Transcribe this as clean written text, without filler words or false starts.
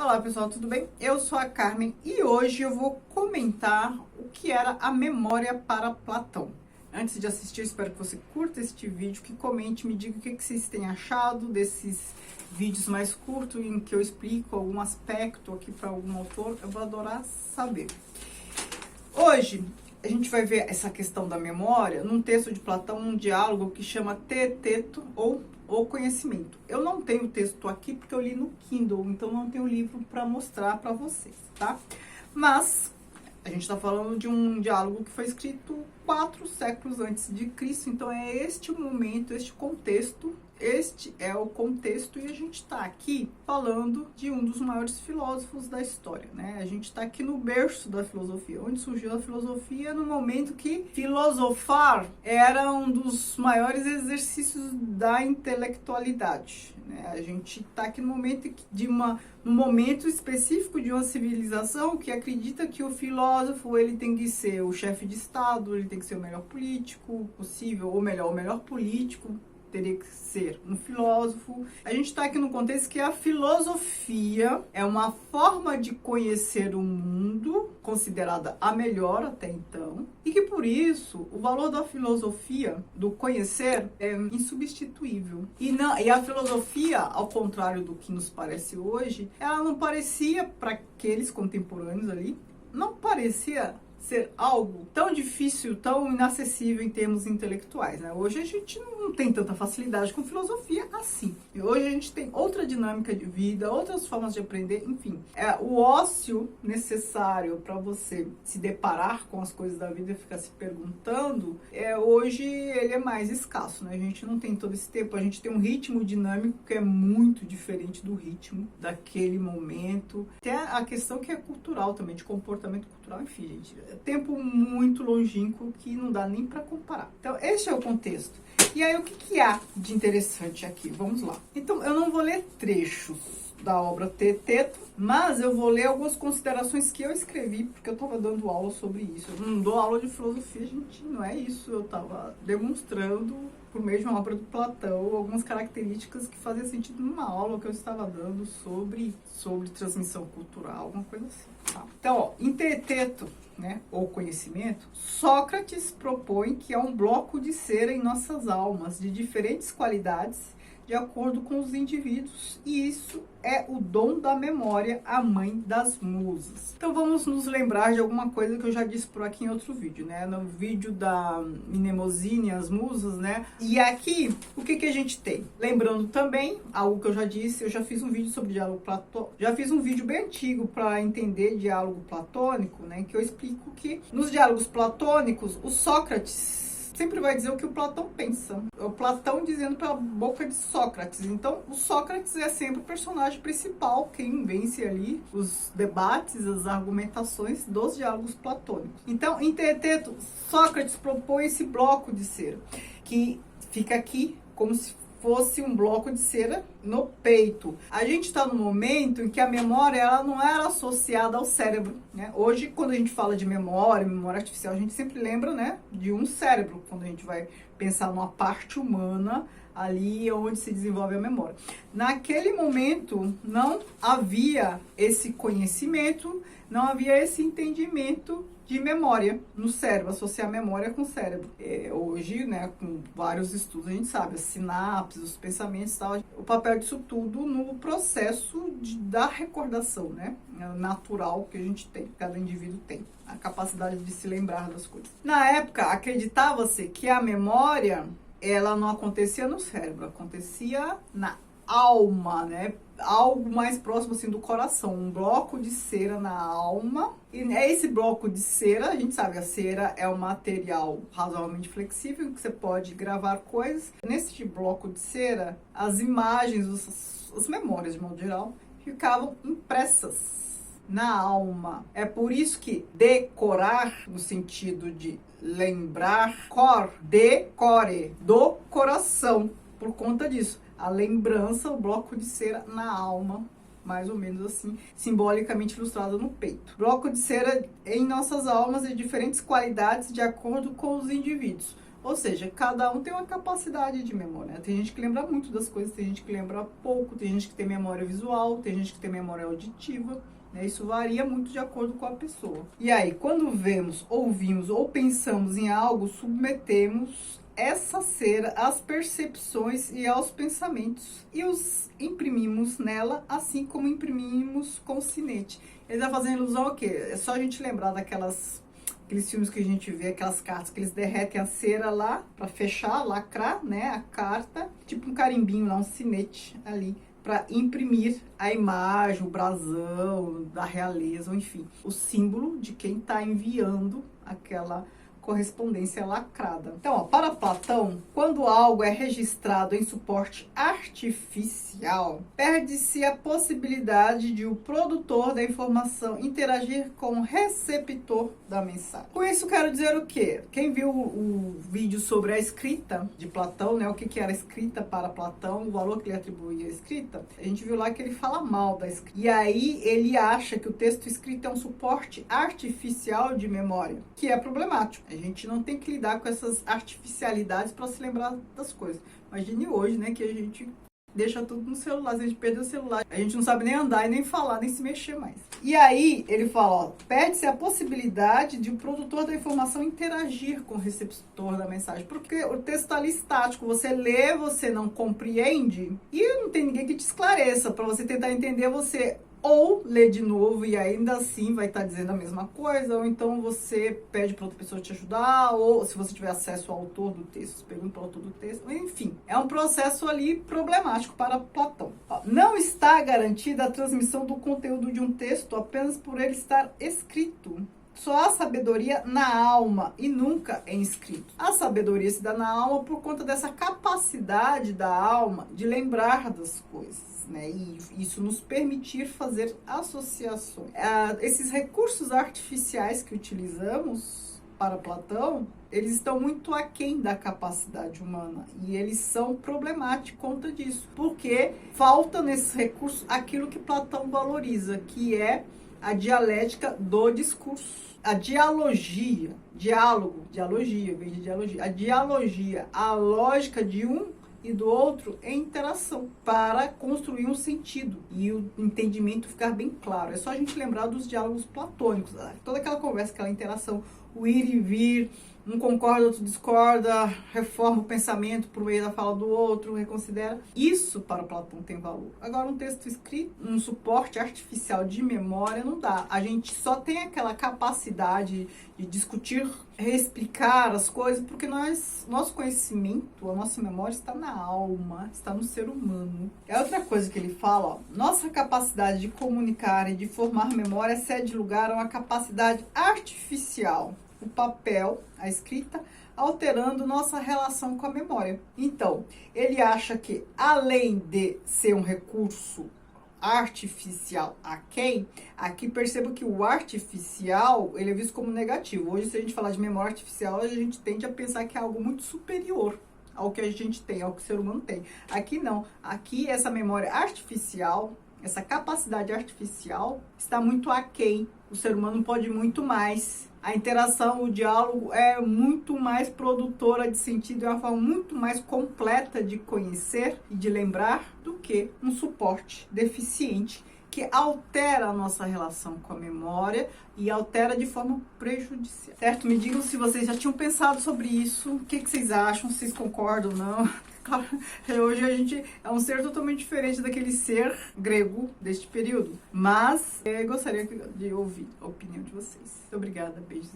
Olá pessoal, tudo bem? Eu sou a Carmen e hoje eu vou comentar o que era a memória para Platão. Antes de assistir, eu espero que você curta este vídeo, que comente, me diga o que vocês têm achado desses vídeos mais curtos em que eu explico algum aspecto aqui para algum autor. Eu vou adorar saber. Hoje a gente vai ver essa questão da memória num texto de Platão, um diálogo que chama Teeteto ou O Conhecimento. Eu não tenho o texto aqui porque eu li no Kindle, então não tenho o livro para mostrar para vocês, tá? Mas a gente está falando de um diálogo que foi escrito 4 séculos antes de Cristo, então é este o momento, este é o contexto, e a gente está aqui falando de um dos maiores filósofos da história, né? A gente está aqui no berço da filosofia, onde surgiu a filosofia no momento que filosofar era um dos maiores exercícios da intelectualidade, né? A gente está aqui no momento no momento específico de uma civilização que acredita que o filósofo ele tem que ser o chefe de Estado, ele tem que ser o melhor político possível, ou melhor, o melhor político teria que ser um filósofo. A gente está aqui no contexto que a filosofia é uma forma de conhecer o mundo, considerada a melhor até então, e que por isso o valor da filosofia, do conhecer, é insubstituível. E a filosofia, ao contrário do que nos parece hoje, ela não parecia, para aqueles contemporâneos ali, não parecia ser algo tão difícil, tão inacessível em termos intelectuais, né? Hoje a gente não tem tanta facilidade com filosofia assim. E hoje a gente tem outra dinâmica de vida, outras formas de aprender, enfim. O ócio necessário para você se deparar com as coisas da vida e ficar se perguntando, hoje ele é mais escasso, né? A gente não tem todo esse tempo, a gente tem um ritmo dinâmico que é muito diferente do ritmo daquele momento. Tem a questão que é cultural também, de comportamento cultural, enfim, gente. Tempo muito longínquo que não dá nem para comparar. Então, este é o contexto. E aí, o que há de interessante aqui? Vamos lá. Então, eu não vou ler trechos da obra Teeteto, mas eu vou ler algumas considerações que eu escrevi, porque eu estava dando aula sobre isso. Eu não dou aula de filosofia, gente, não é isso. Eu estava demonstrando, por meio de uma obra do Platão, algumas características que faziam sentido numa aula que eu estava dando sobre transmissão cultural, alguma coisa assim. Tá? Então, ó, em Teeteto, né, ou conhecimento, Sócrates propõe que há um bloco de cera em nossas almas, de diferentes qualidades, de acordo com os indivíduos, e isso é o dom da memória, a mãe das musas. Então vamos nos lembrar de alguma coisa que eu já disse por aqui em outro vídeo, né? No vídeo da Mnemosine, as musas, né? E aqui, o que a gente tem? Lembrando também, algo que eu já disse, eu já fiz um vídeo sobre diálogo platônico, já fiz um vídeo bem antigo para entender diálogo platônico, né? Que eu explico que nos diálogos platônicos, o Sócrates sempre vai dizer o que o Platão pensa. O Platão dizendo pela boca de Sócrates. Então, o Sócrates é sempre o personagem principal, quem vence ali os debates, as argumentações dos diálogos platônicos. Então, em Teeteto, Sócrates propõe esse bloco de cera, que fica aqui como se fosse um bloco de cera no peito. A gente está no momento em que a memória ela não era associada ao cérebro, né? Hoje, quando a gente fala de memória artificial, a gente sempre lembra, né, de um cérebro, quando a gente vai pensar numa parte humana ali onde se desenvolve a memória. Naquele momento, não havia esse conhecimento, não havia esse entendimento de memória no cérebro, associar memória com cérebro. Hoje, né, com vários estudos, a gente sabe, as sinapses, os pensamentos e tal, o papel disso tudo no processo da recordação, né, natural que a gente tem, cada indivíduo tem, a capacidade de se lembrar das coisas. Na época, acreditava-se que a memória, ela não acontecia no cérebro, acontecia na alma, né? Algo mais próximo assim do coração, um bloco de cera na alma. E é esse bloco de cera, a gente sabe, a cera é um material razoavelmente flexível que você pode gravar coisas. Nesse bloco de cera, as imagens, as memórias de modo geral, ficavam impressas na alma. É por isso que decorar, no sentido de lembrar, decore, do coração, por conta disso. A lembrança, o bloco de cera na alma, mais ou menos assim, simbolicamente ilustrado no peito. Bloco de cera em nossas almas de diferentes qualidades de acordo com os indivíduos. Ou seja, cada um tem uma capacidade de memória. Tem gente que lembra muito das coisas, tem gente que lembra pouco, tem gente que tem memória visual, tem gente que tem memória auditiva. Isso varia muito de acordo com a pessoa. E aí, quando vemos, ouvimos ou pensamos em algo, submetemos essa cera às percepções e aos pensamentos e os imprimimos nela, assim como imprimimos com o sinete. Ele está fazendo ilusão ao quê? É só a gente lembrar aqueles filmes que a gente vê, aquelas cartas que eles derretem a cera lá para fechar, lacrar, né, a carta, tipo um carimbinho lá, um sinete ali, para imprimir a imagem, o brasão da realeza, enfim, o símbolo de quem está enviando aquela correspondência lacrada. Então, ó, para Platão, quando algo é registrado em suporte artificial, perde-se a possibilidade de o produtor da informação interagir com o receptor da mensagem. Com isso, quero dizer o quê? Quem viu o vídeo sobre a escrita de Platão, né, o que era escrita para Platão, o valor que ele atribuía à escrita, a gente viu lá que ele fala mal da escrita. E aí, ele acha que o texto escrito é um suporte artificial de memória, que é problemático. A gente não tem que lidar com essas artificialidades para se lembrar das coisas. Imagine hoje, né, que a gente deixa tudo no celular. Se a gente perder o celular, a gente não sabe nem andar, e nem falar, nem se mexer mais. E aí, ele fala, ó, perde-se a possibilidade de o produtor da informação interagir com o receptor da mensagem. Porque o texto está ali estático. Você lê, você não compreende, e não tem ninguém que te esclareça. Para você tentar entender, você ou lê de novo e ainda assim vai estar dizendo a mesma coisa, ou então você pede para outra pessoa te ajudar, ou se você tiver acesso ao autor do texto, você pergunta para o autor do texto, enfim. É um processo ali problemático para Platão. Não está garantida a transmissão do conteúdo de um texto apenas por ele estar escrito. Só há sabedoria na alma e nunca em escrito. A sabedoria se dá na alma por conta dessa capacidade da alma de lembrar das coisas. Né? E isso nos permitir fazer associações. Esses recursos artificiais que utilizamos para Platão, eles estão muito aquém da capacidade humana e eles são problemáticos por conta disso, porque falta nesses recursos aquilo que Platão valoriza, que é a dialética do discurso, a dialogia, dialogia, vem de dialogia, a dialogia, a lógica de um e do outro em interação para construir um sentido e o entendimento ficar bem claro. É só a gente lembrar dos diálogos platônicos, toda aquela conversa, aquela interação, o ir e vir, um concorda, outro discorda, reforma o pensamento por meio da fala do outro, reconsidera. Isso para Platão tem valor. Agora, um texto escrito, um suporte artificial de memória, não dá. A gente só tem aquela capacidade de discutir, reexplicar as coisas, porque nosso conhecimento, a nossa memória está na alma, está no ser humano. É outra coisa que ele fala, ó, nossa capacidade de comunicar e de formar memória cede lugar a uma capacidade artificial. O papel, a escrita, alterando nossa relação com a memória. Então, ele acha que, além de ser um recurso artificial aqui perceba que o artificial, ele é visto como negativo. Hoje, se a gente falar de memória artificial, a gente tende a pensar que é algo muito superior ao que a gente tem, ao que o ser humano tem. Aqui não. Aqui, essa memória artificial, essa capacidade artificial, está muito aquém. O ser humano pode muito mais. A interação, o diálogo é muito mais produtora de sentido, é uma forma muito mais completa de conhecer e de lembrar do que um suporte deficiente que altera a nossa relação com a memória e altera de forma prejudicial. Certo? Me digam se vocês já tinham pensado sobre isso, o que vocês acham, se vocês concordam ou não. Claro, hoje a gente é um ser totalmente diferente daquele ser grego deste período, mas gostaria de ouvir a opinião de vocês. Muito obrigada, beijos.